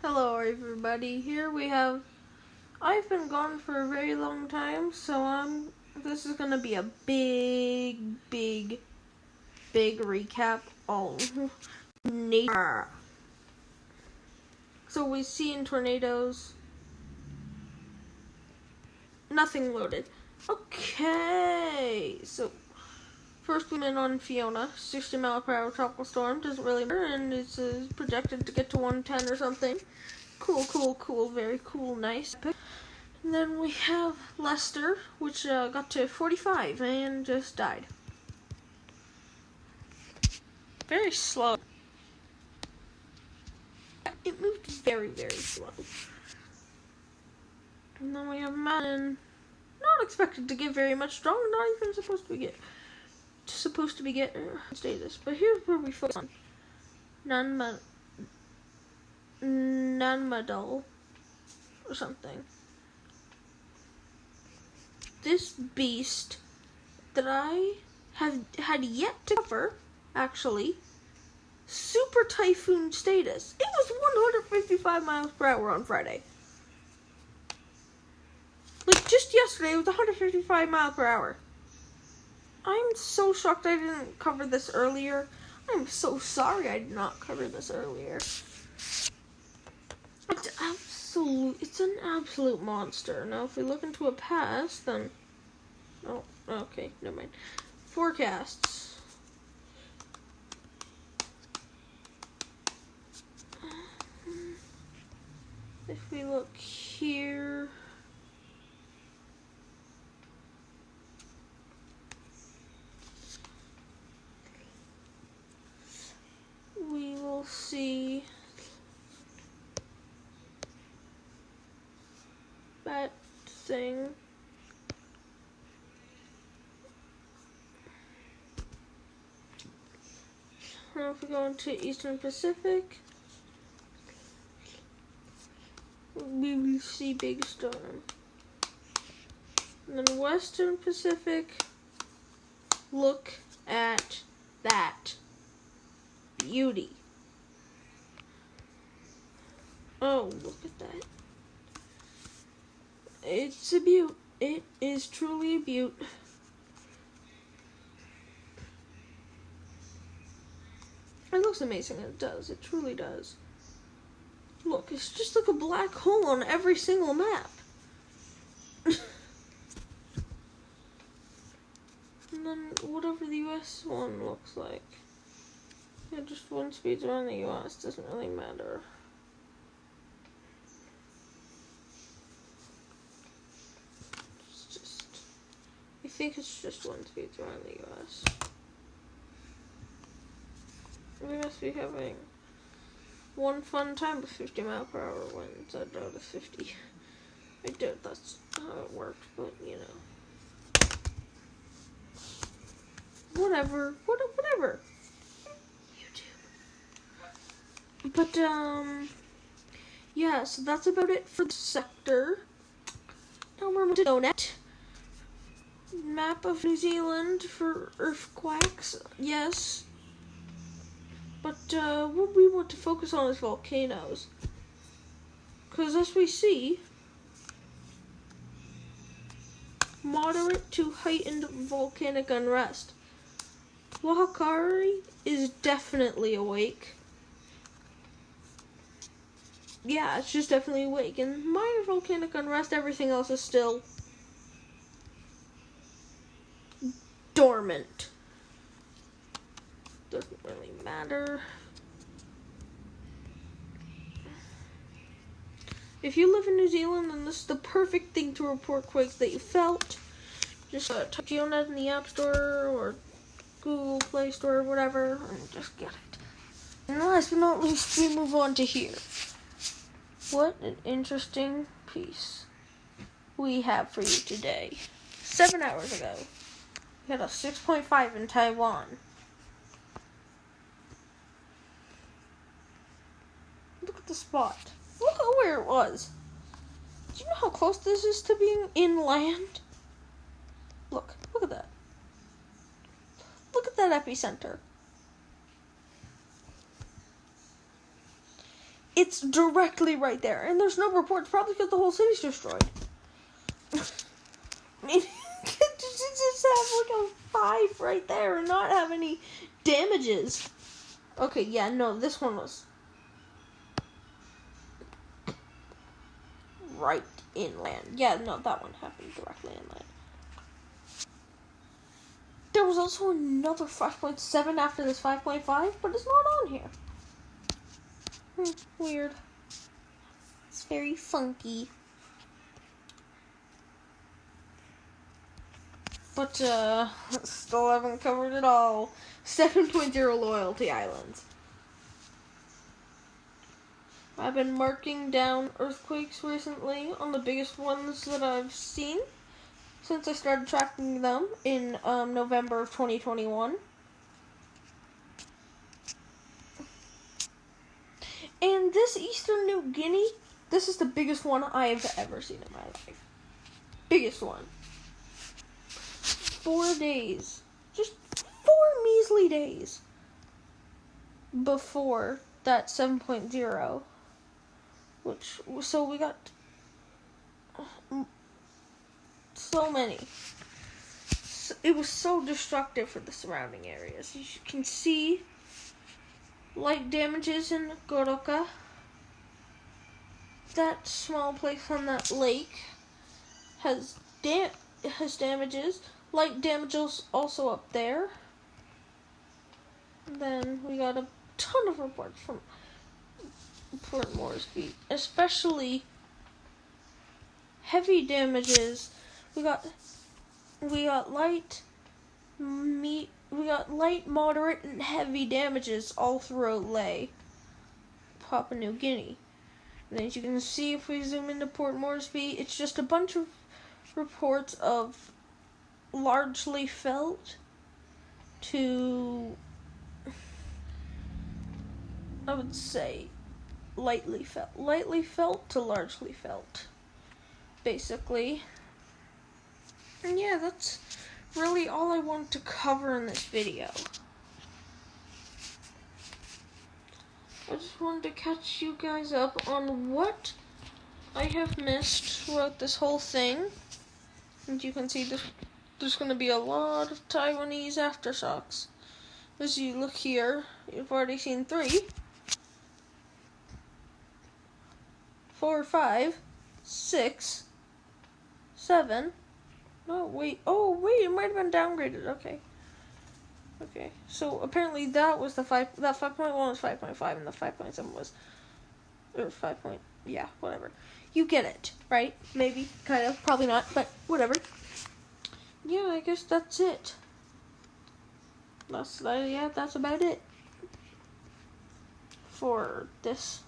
Hello everybody, here we have, I've been gone for a very long time, so this is gonna be a big recap on nature. So we see in tornadoes, nothing loaded. Okay, so first we went on Fiona, 60-mile-per-hour tropical storm, doesn't really matter, and it's projected to get to 110 or something. Cool, very cool, nice. And then we have Lester, which got to 45 and just died. Very slow. It moved very slow. And then we have Madden, not expected to get very much stronger, not even supposed to be get status. But here's where we focus on non-medal or something. This beast that I have had yet to cover, actually, super typhoon status. It was 155 miles per hour on Friday. Like just yesterday, it was 155 miles per hour. I'm so shocked I didn't cover this earlier. I'm so sorry I did not cover this earlier. It's an absolute monster. Now, if we look into a past, then... Oh, okay, never mind. Forecasts. If we look here... we will see... that thing. Now if we go into Eastern Pacific, we will see big storm. And then Western Pacific, look at that beauty. Oh, look at that. It's a beaut. It is truly a beaut. It looks amazing. It does. It truly does. Look, it's just like a black hole on every single map. And then whatever the US one looks like. Yeah, just wind speeds around the US. Doesn't really matter. I think it's just wind speeds around the US. We must be having one fun time with 50-mile-per-hour winds out of 50. I doubt that's how it worked, but you know. Whatever. YouTube. But, yeah, so that's about it for the sector. Now we're moving to Donut. Map of New Zealand for earthquakes, yes. But what we want to focus on is volcanoes. Because as we see, moderate to heightened volcanic unrest. Wahakari is definitely awake. Yeah, it's just definitely awake. And minor volcanic unrest, everything else is still dormant. Doesn't really matter. If you live in New Zealand, then this is the perfect thing to report quakes that you felt. Just type GeoNet in the App Store or Google Play Store or whatever, and just get it. And last but not least, we move on to here. What an interesting piece we have for you today. 7 hours ago, we had a 6.5 in Taiwan. Look at the spot. Look at where it was. Do you know how close this is to being inland? Look at that. Look at that epicenter. It's directly right there. And there's no reports, probably because the whole city's destroyed. I mean, just have like a 5 right there and not have any damages. Okay, yeah, no, this one was right inland. Yeah, no, that one happened directly inland. There was also another 5.7 after this 5.5, but it's not on here. Weird. It's very funky. But, still haven't covered it all. 7.0 loyalty islands. I've been marking down earthquakes recently on the biggest ones that I've seen since I started tracking them in November of 2021. And this Eastern New Guinea, this is the biggest one I have ever seen in my life. Biggest one. 4 days. Just 4 measly days before that 7.0. So we got so many. It was so destructive for the surrounding areas. As you can see, light damages in Goroka. That small place on that lake has damages. Light damages also up there. And then we got a ton of reports from Port Moresby, especially heavy damages. We got light, moderate, and heavy damages all throughout Lae, Papua New Guinea. And as you can see, if we zoom into Port Moresby, it's just a bunch of reports of largely felt to, I would say, lightly felt to largely felt, basically. And yeah, that's really all I want to cover in this video. I just wanted to catch you guys up on what I have missed throughout this whole thing. And you can see there's going to be a lot of Taiwanese aftershocks. As you look here, you've already seen 3. 4, 5, 6, 7. No, wait. Oh, wait. It might have been downgraded. Okay. So apparently that was the 5. That 5.1 was 5.5, and the 5.7 was, or 5. Yeah, whatever. You get it, right? Maybe, kind of, probably not, but whatever. Yeah, I guess that's it. That's about it for this.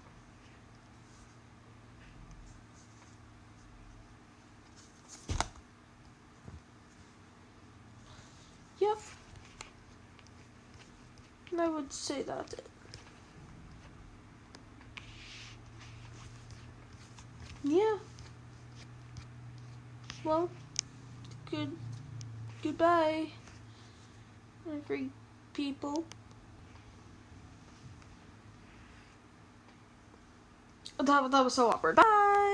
Yep. I would say that's it. Yeah. Well, goodbye, every people. That was so awkward. Bye.